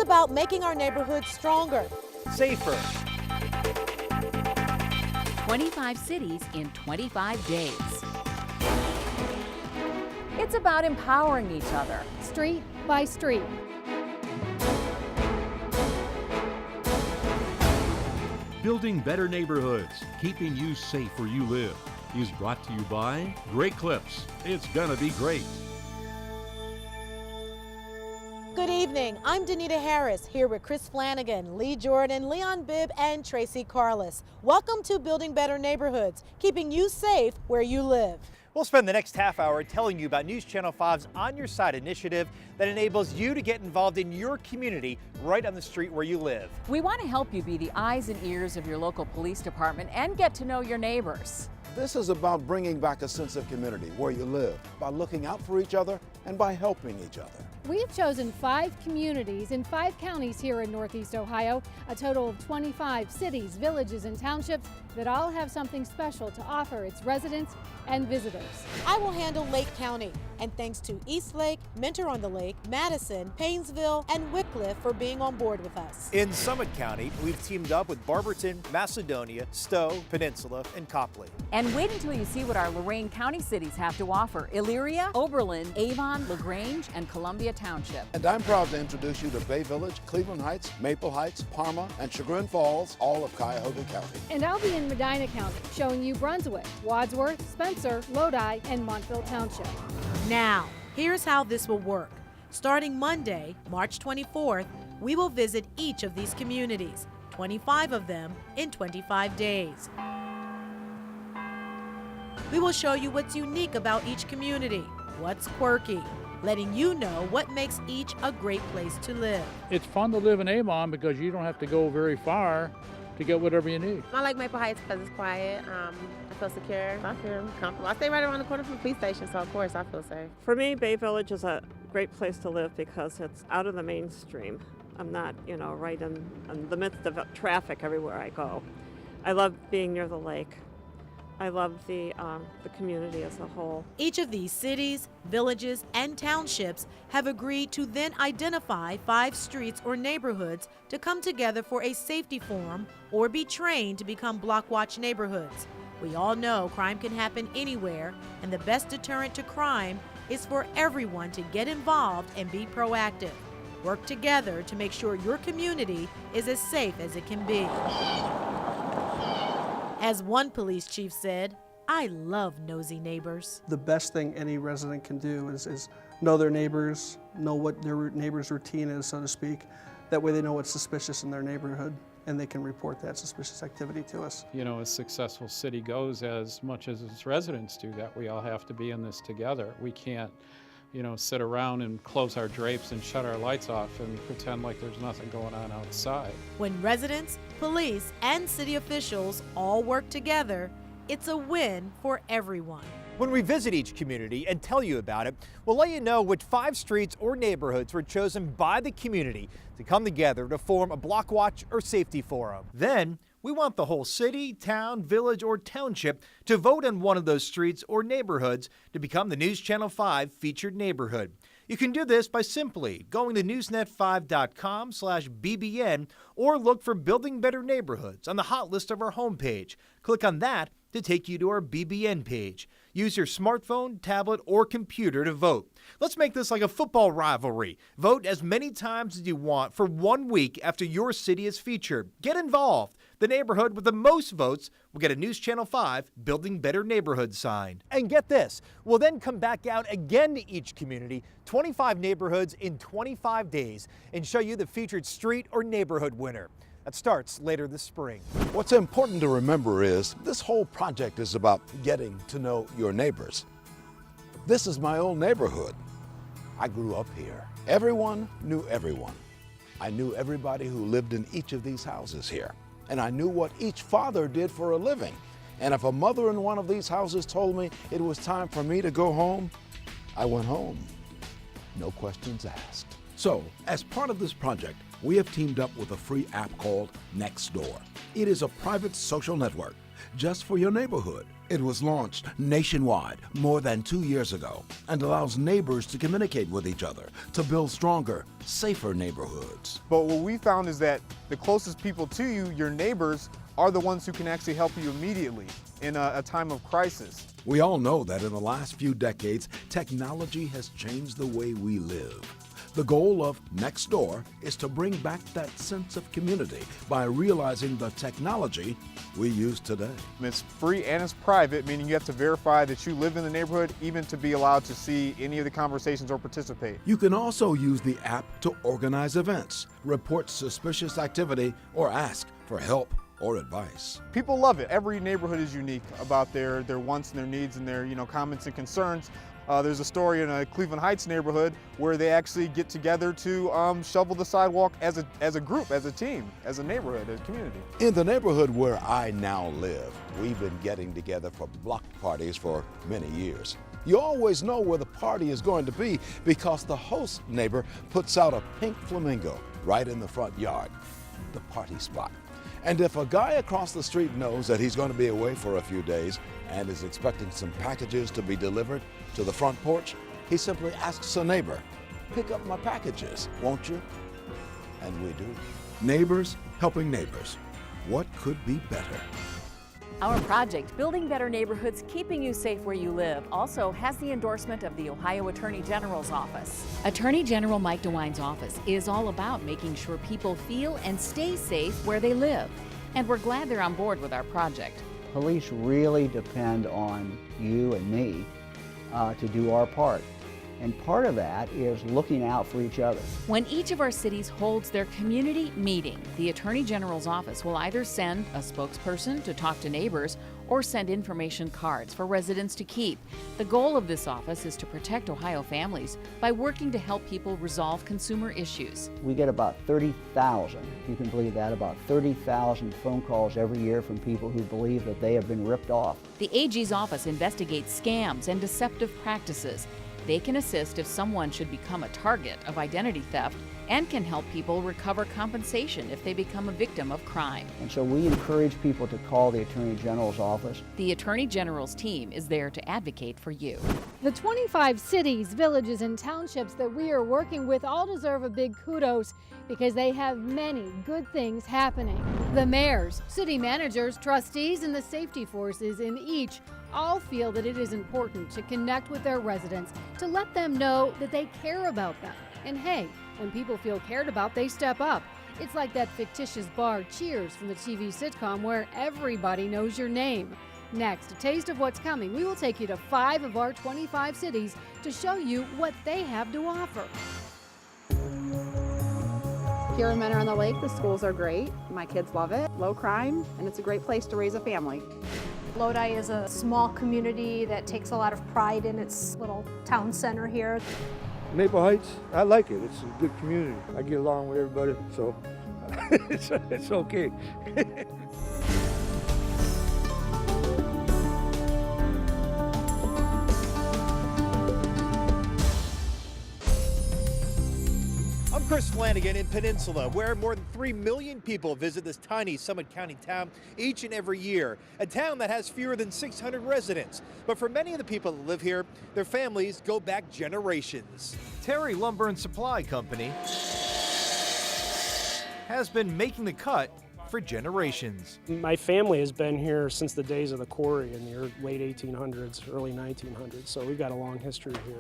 about making our neighborhoods stronger, safer. 25 cities in 25 days. It's about empowering each other, street by street. Building better neighborhoods, keeping you safe where you live, is brought to you by Great Clips. It's gonna be great. Good evening. I'm Danita Harris here with Chris Flanagan, Lee Jordan, Leon Bibb, and Tracy Carlos. Welcome to Building Better Neighborhoods, keeping you safe where you live. We'll spend the next half hour telling you about News Channel 5's On Your Side initiative that enables you to get involved in your community right on the street where you live. We want to help you be the eyes and ears of your local police department and get to know your neighbors. This is about bringing back a sense of community where you live by looking out for each other and by helping each other. We've chosen 5 communities in 5 counties here in Northeast Ohio, a total of 25 cities, villages, and townships that all have something special to offer its residents and visitors. I will handle Lake County, and thanks to Eastlake, Mentor on the Lake, Madison, Paynesville, and Wickliffe for being on board with us. In Summit County, we've teamed up with Barberton, Macedonia, Stowe, Peninsula, and Copley. And wait until you see what our Lorain County cities have to offer: Elyria, Oberlin, Avon, LaGrange, and Columbia Township. And I'm proud to introduce you to Bay Village, Cleveland Heights, Maple Heights, Parma, and Chagrin Falls, all of Cuyahoga County. And I'll be in Medina County, showing you Brunswick, Wadsworth, Spencer, Lodi, and Montville Township. Now, here's how this will work. Starting Monday, March 24th, we will visit each of these communities, 25 of them in 25 days. We will show you what's unique about each community, what's quirky, letting you know what makes each a great place to live. It's fun to live in Avon because you don't have to go very far to get whatever you need. I like Maple Heights because it's quiet. I feel secure. I feel comfortable. I stay right around the corner from the police station, so of course I feel safe. For me, Bay Village is a great place to live because it's out of the mainstream. I'm not, right in the midst of traffic everywhere I go. I love being near the lake. I love the community as a whole. Each of these cities, villages, and townships have agreed to then identify 5 streets or neighborhoods to come together for a safety forum or be trained to become block watch neighborhoods. We all know crime can happen anywhere, and the best deterrent to crime is for everyone to get involved and be proactive. Work together to make sure your community is as safe as it can be. As one police chief said, "I love nosy neighbors." The best thing any resident can do is know their neighbors, know what their neighbor's routine is, so to speak. That way they know what's suspicious in their neighborhood, and they can report that suspicious activity to us. A successful city goes as much as its residents do, that we all have to be in this together. We can't, sit around and close our drapes and shut our lights off and pretend like there's nothing going on outside. When residents, police, and city officials all work together, it's a win for everyone. When we visit each community and tell you about it, we'll let you know which 5 streets or neighborhoods were chosen by the community to come together to form a block watch or safety forum. Then, we want the whole city, town, village, or township to vote on one of those streets or neighborhoods to become the News Channel 5 featured neighborhood. You can do this by simply going to newsnet5.com/BBN or look for Building Better Neighborhoods on the hot list of our homepage. Click on that to take you to our BBN page. Use your smartphone, tablet, or computer to vote. Let's make this like a football rivalry. Vote as many times as you want for 1 week after your city is featured. Get involved. The neighborhood with the most votes will get a News Channel 5 Building Better Neighborhood sign. And get this, we'll then come back out again to each community, 25 neighborhoods in 25 days, and show you the featured street or neighborhood winner. That starts later this spring. What's important to remember is this whole project is about getting to know your neighbors. This is my old neighborhood. I grew up here. Everyone knew everyone. I knew everybody who lived in each of these houses here. And I knew what each father did for a living. And if a mother in one of these houses told me it was time for me to go home, I went home. No questions asked. So, as part of this project, we have teamed up with a free app called Nextdoor. It is a private social network just for your neighborhood. It was launched nationwide more than 2 years ago and allows neighbors to communicate with each other to build stronger, safer neighborhoods. But what we found is that the closest people to you, your neighbors, are the ones who can actually help you immediately in a time of crisis. We all know that in the last few decades, technology has changed the way we live. The goal of Nextdoor is to bring back that sense of community by realizing the technology we use today. It's free and it's private, meaning you have to verify that you live in the neighborhood even to be allowed to see any of the conversations or participate. You can also use the app to organize events, report suspicious activity, or ask for help or advice. People love it. Every neighborhood is unique about their wants and their needs and their comments and concerns. There's a story in a Cleveland Heights neighborhood where they actually get together to shovel the sidewalk as a group, as a team, as a neighborhood, as a community. In the neighborhood where I now live, we've been getting together for block parties for many years. You always know where the party is going to be because the host neighbor puts out a pink flamingo right in the front yard, the party spot. And if a guy across the street knows that he's going to be away for a few days and is expecting some packages to be delivered to the front porch, he simply asks a neighbor, "Pick up my packages, won't you?" And we do. Neighbors helping neighbors. What could be better? Our project, Building Better Neighborhoods, Keeping You Safe Where You Live, also has the endorsement of the Ohio Attorney General's office. Attorney General Mike DeWine's office is all about making sure people feel and stay safe where they live. And we're glad they're on board with our project. Police really depend on you and me to do our part. And part of that is looking out for each other. When each of our cities holds their community meeting, the Attorney General's office will either send a spokesperson to talk to neighbors or send information cards for residents to keep. The goal of this office is to protect Ohio families by working to help people resolve consumer issues. We get about 30,000, if you can believe that, about 30,000 phone calls every year from people who believe that they have been ripped off. The AG's office investigates scams and deceptive practices. They can assist if someone should become a target of identity theft and can help people recover compensation if they become a victim of crime. And so we encourage people to call the Attorney General's office. The Attorney General's team is there to advocate for you. The 25 cities, villages, and townships that we are working with all deserve a big kudos because they have many good things happening. The mayors, city managers, trustees, and the safety forces in each all feel that it is important to connect with their residents to let them know that they care about them. And hey, when people feel cared about, they step up. It's like that fictitious bar Cheers from the TV sitcom where everybody knows your name. Next, a taste of what's coming. We will take you to 5 of our 25 cities to show you what they have to offer. Here in Mentor on the Lake, the schools are great. My kids love it. Low crime, and it's a great place to raise a family. Lodi is a small community that takes a lot of pride in its little town center here. Maple Heights, I like it. It's a good community. I get along with everybody, so it's okay. I'm Chris Flanagan in Peninsula, where more than 3 million people visit this tiny Summit County town each and every year. A town that has fewer than 600 residents. But for many of the people that live here, their families go back generations. Terry Lumber and Supply Company has been making the cut for generations. My family has been here since the days of the quarry in the late 1800s, early 1900s, so we've got a long history here.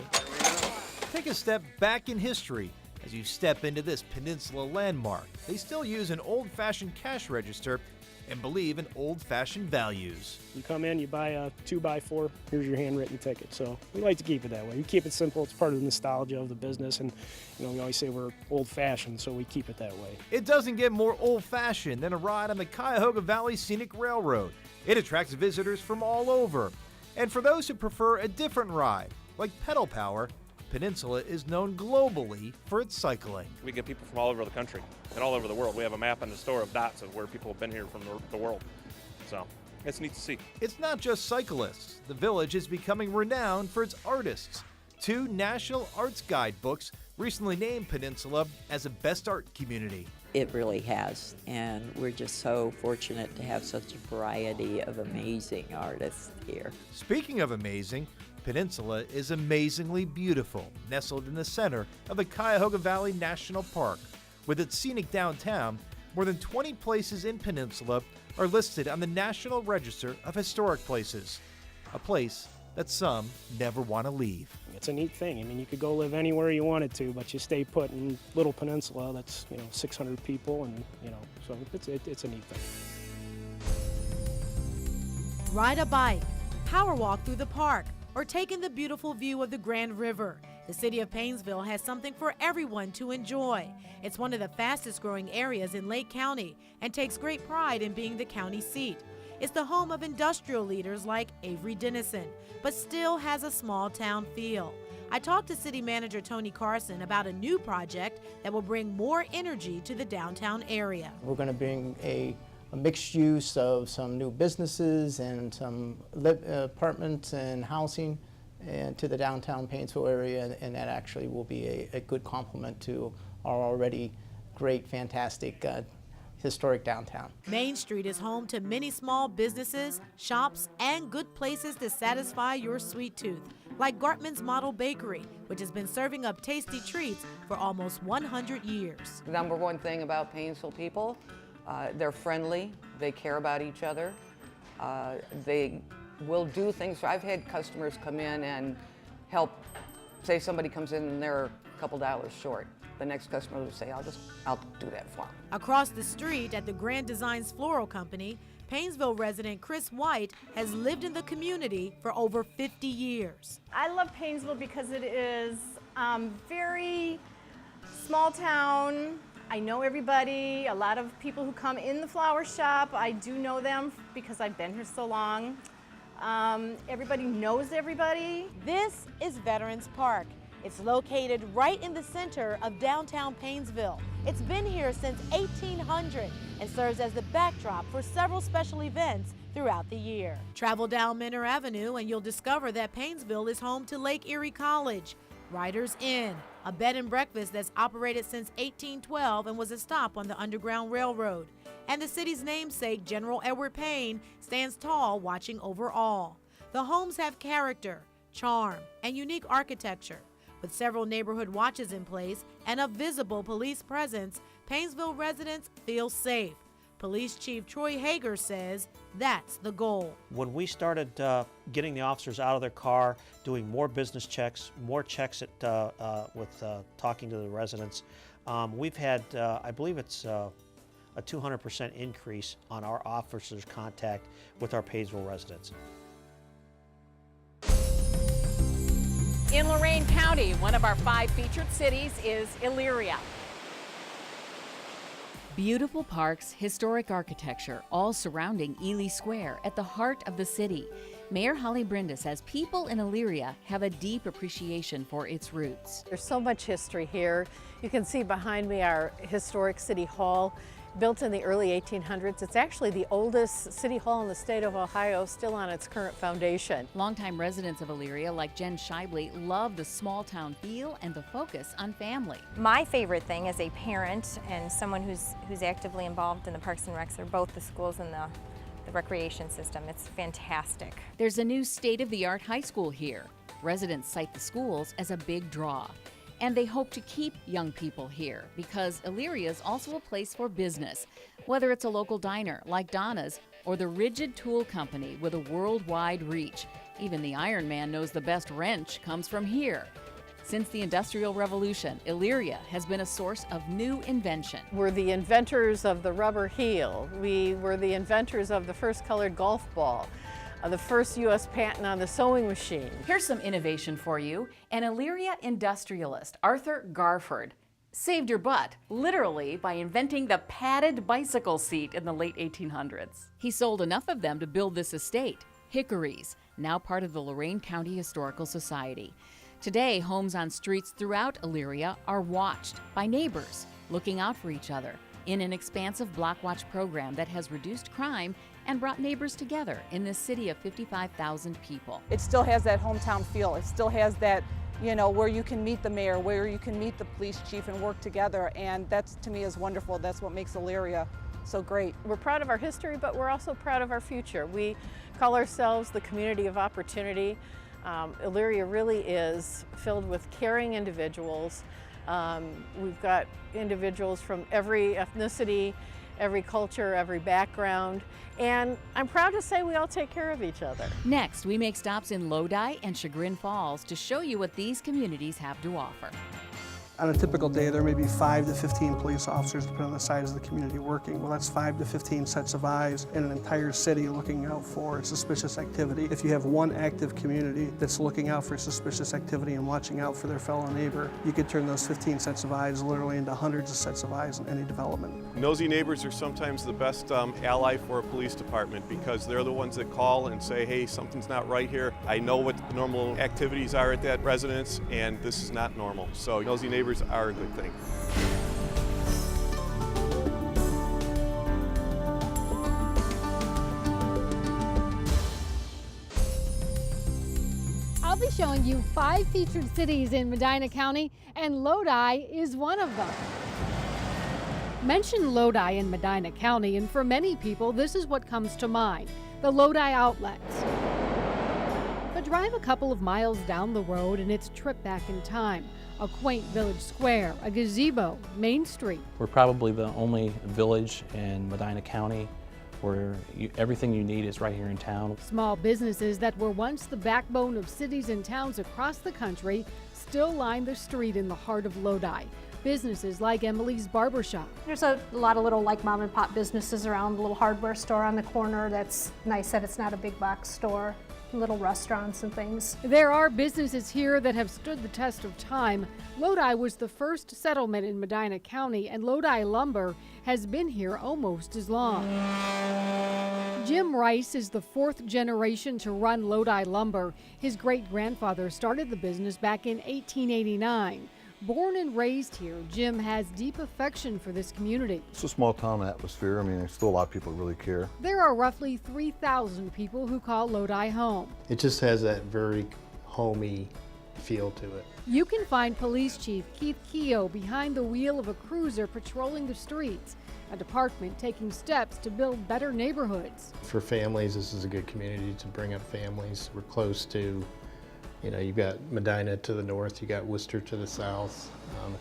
Take a step back in history as you step into this Peninsula landmark. They still use an old-fashioned cash register and believe in old-fashioned values. You come in, you buy a 2x4, here's your handwritten ticket. So we like to keep it that way. We keep it simple. It's part of the nostalgia of the business, and we always say we're old-fashioned, so we keep it that way. It doesn't get more old-fashioned than a ride on the Cuyahoga Valley Scenic Railroad. It attracts visitors from all over. And for those who prefer a different ride, like pedal power, Peninsula is known globally for its cycling. We get people from all over the country and all over the world. We have a map in the store of dots of where people have been here from the world. So it's neat to see. It's not just cyclists. The village is becoming renowned for its artists. 2 National Arts Guide books recently named Peninsula as a Best Art Community. It really has, and we're just so fortunate to have such a variety of amazing artists here. Speaking of amazing, Peninsula is amazingly beautiful, nestled in the center of the Cuyahoga Valley National Park. With its scenic downtown, more than 20 places in Peninsula are listed on the National Register of Historic Places, a place that some never want to leave. It's a neat thing. I mean, you could go live anywhere you wanted to, but you stay put in Little Peninsula. That's 600 people, and so it's a neat thing. Ride a bike, power walk through the park, or take in the beautiful view of the Grand River. The city of Painesville has something for everyone to enjoy. It's one of the fastest growing areas in Lake County and takes great pride in being the county seat. It's the home of industrial leaders like Avery Dennison, but still has a small town feel. I talked to City Manager Tony Carson about a new project that will bring more energy to the downtown area. We're going to bring a mixed use of some new businesses and some apartments and housing and to the downtown Painesville area, and that actually will be a good complement to our already great, fantastic historic downtown. Main Street is home to many small businesses, shops, and good places to satisfy your sweet tooth, like Gartman's Model Bakery, which has been serving up tasty treats for almost 100 years. The number one thing about Painesville people, they're friendly, they care about each other, they will do things. I've had customers come in and help, say somebody comes in and they're a couple dollars short. The next customer will say, I'll do that for them. Across the street at the Grand Designs Floral Company, Painesville resident Chris White has lived in the community for over 50 years. I love Painesville because it is very small town. I know everybody, a lot of people who come in the flower shop, I do know them because I've been here so long. Everybody knows everybody. This is Veterans Park. It's located right in the center of downtown Painesville. It's been here since 1800 and serves as the backdrop for several special events throughout the year. Travel down Menor Avenue and you'll discover that Painesville is home to Lake Erie College, Riders Inn, a bed and breakfast that's operated since 1812 and was a stop on the Underground Railroad. And the city's namesake, General Edward Payne, stands tall watching over all. The homes have character, charm, and unique architecture. With several neighborhood watches in place and a visible police presence, Painesville residents feel safe. Police Chief Troy Hager says that's the goal. When we started getting the officers out of their car, doing more business checks, more checks with talking to the residents, we've had, I believe it's a 200% increase on our officers' contact with our Painesville residents. In Lorain County, one of our 5 featured cities is Elyria. Beautiful parks, historic architecture, all surrounding Ely Square at the heart of the city. Mayor Holly Brindis says people in Elyria have a deep appreciation for its roots. There's so much history here. You can see behind me our historic City Hall, built in the early 1800s. It's actually the oldest city hall in the state of Ohio, still on its current foundation. Longtime residents of Elyria, like Jen Shibley, love the small town feel and the focus on family. My favorite thing as a parent and someone who's actively involved in the Parks and Recs are both the schools and the recreation system. It's fantastic. There's a new state-of-the-art high school here. Residents cite the schools as a big draw. And they hope to keep young people here because Elyria is also a place for business, whether it's a local diner like Donna's or the Rigid Tool Company with a worldwide reach. Even the Iron Man knows the best wrench comes from here. Since the Industrial Revolution, Elyria has been a source of new invention. We're the inventors of the rubber heel. We were the inventors of the first colored golf ball. The first U.S. patent on the sewing machine. Here's some innovation for you. An Elyria industrialist, Arthur Garford, saved your butt, literally, by inventing the padded bicycle seat in the late 1800s. He sold enough of them to build this estate, Hickories, now part of the Lorain County Historical Society. Today, homes on streets throughout Elyria are watched by neighbors, looking out for each other in an expansive block watch program that has reduced crime and brought neighbors together in this city of 55,000 people. It still has that hometown feel. It still has that, you know, where you can meet the mayor, where you can meet the police chief and work together, and that's, to me, is wonderful. That's what makes Elyria so great. We're proud of our history, but we're also proud of our future. We call ourselves the community of opportunity. Elyria really is filled with caring individuals. We've got individuals from every ethnicity, every culture, every background, and I'm proud to say we all take care of each other. Next, we make stops in Lodi and Chagrin Falls to show you what these communities have to offer. On a typical day, there may be 5 to 15 police officers, depending on the size of the community working. Well, that's 5 to 15 sets of eyes in an entire city looking out for suspicious activity. If you have one active community that's looking out for suspicious activity and watching out for their fellow neighbor, you could turn those 15 sets of eyes literally into hundreds of sets of eyes in any development. Nosy neighbors are sometimes the best ally for a police department because they're the ones that call and say, hey, something's not right here. I know what the normal activities are at that residence, and this is not normal. So nosy neighbors are a good thing. I'll be showing you 5 featured cities in Medina County, and Lodi is one of them. Mention Lodi in Medina County, and for many people, this is what comes to mind: the Lodi outlets. But drive a couple of miles down the road and it's a trip back in time. A quaint village square, a gazebo, Main Street. We're probably the only village in Medina County where everything you need is right here in town. Small businesses that were once the backbone of cities and towns across the country still line the street in the heart of Lodi. Businesses like Emily's Barbershop. There's a lot of little like mom and pop businesses around, a little hardware store on the corner. That's nice that it's not a big box store. Little restaurants and things. There are businesses here that have stood the test of time. Lodi was the first settlement in Medina County, and Lodi Lumber has been here almost as long. Jim Rice is the 4th generation to run Lodi Lumber. His great-grandfather started the business back in 1889. Born and raised here, Jim has deep affection for this community. It's a small town atmosphere. I mean, there's still a lot of people who really care. There are roughly 3,000 people who call Lodi home. It just has that very homey feel to it. You can find Police Chief Keith Keogh behind the wheel of a cruiser patrolling the streets, a department taking steps to build better neighborhoods. For families, this is a good community to bring up families. We're close to, you know, you've got Medina to the north, you got Worcester to the south.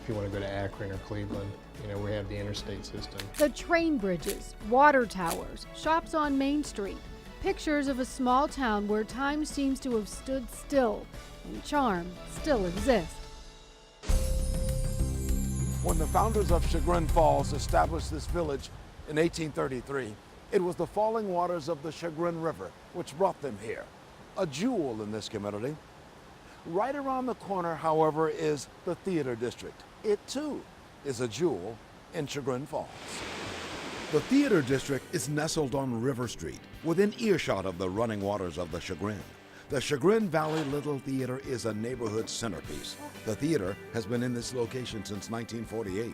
If you want to go to Akron or Cleveland, you know, we have the interstate system. The train bridges, water towers, shops on Main Street. Pictures of a small town where time seems to have stood still and charm still exists. When the founders of Chagrin Falls established this village in 1833, it was the falling waters of the Chagrin River which brought them here, a jewel in this community. Right around the corner, however, is the Theater District. It too is a jewel in Chagrin Falls. The Theater District is nestled on River Street, within earshot of the running waters of the Chagrin. The Chagrin Valley Little Theater is a neighborhood centerpiece. The theater has been in this location since 1948.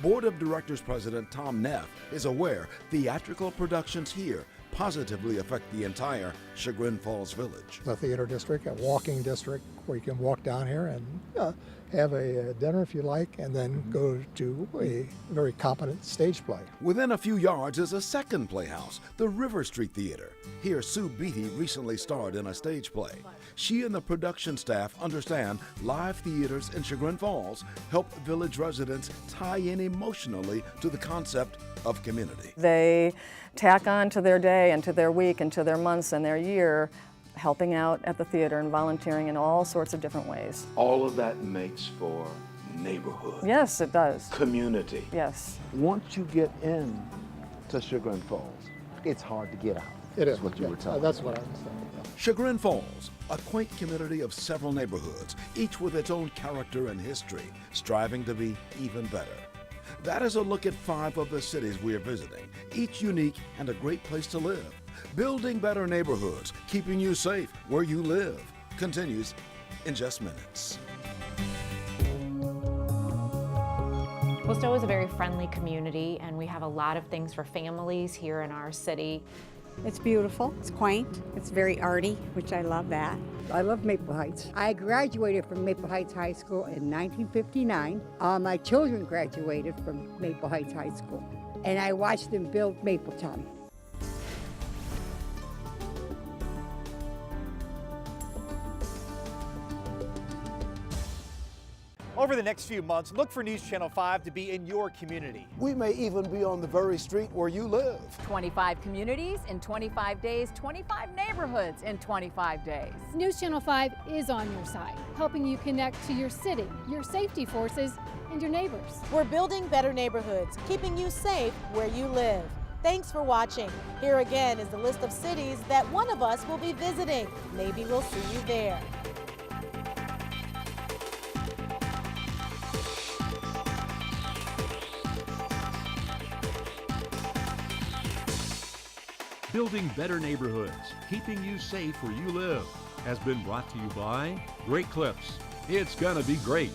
Board of Directors President Tom Neff is aware theatrical productions here positively affect the entire Chagrin Falls village. The Theater District, a walking district where you can walk down here and have a dinner if you like, and then go to a very competent stage play. Within a few yards is a second playhouse, the River Street Theater. Here, Sue Beatty recently starred in a stage play. She and the production staff understand live theaters in Chagrin Falls help village residents tie in emotionally to the concept of community. They tack on to their day and to their week and to their months and their year, helping out at the theater and volunteering in all sorts of different ways. All of that makes for neighborhood. Yes, it does. Community. Yes. Once you get in to Chagrin Falls, it's hard to get out. It is. What you were telling That's me. what I was saying. Chagrin Falls, a quaint community of several neighborhoods, each with its own character and history, striving to be even better. That is a look at 5 of the cities we are visiting, each unique and a great place to live. Building better neighborhoods, keeping you safe where you live, continues in just minutes. Worcester is a very friendly community, and we have a lot of things for families here in our city. It's beautiful, it's quaint, it's very arty, which I love that. I love Maple Heights. I graduated from Maple Heights High School in 1959. All my children graduated from Maple Heights High School, and I watched them build Mapletown. Over the next few months, look for News Channel 5 to be in your community. We may even be on the very street where you live. 25 communities in 25 days, 25 neighborhoods in 25 days. News Channel 5 is on your side, helping you connect to your city, your safety forces, and your neighbors. We're building better neighborhoods, keeping you safe where you live. Thanks for watching. Here again is the list of cities that one of us will be visiting. Maybe we'll see you there. Building better neighborhoods, keeping you safe where you live, has been brought to you by Great Clips. It's gonna be great.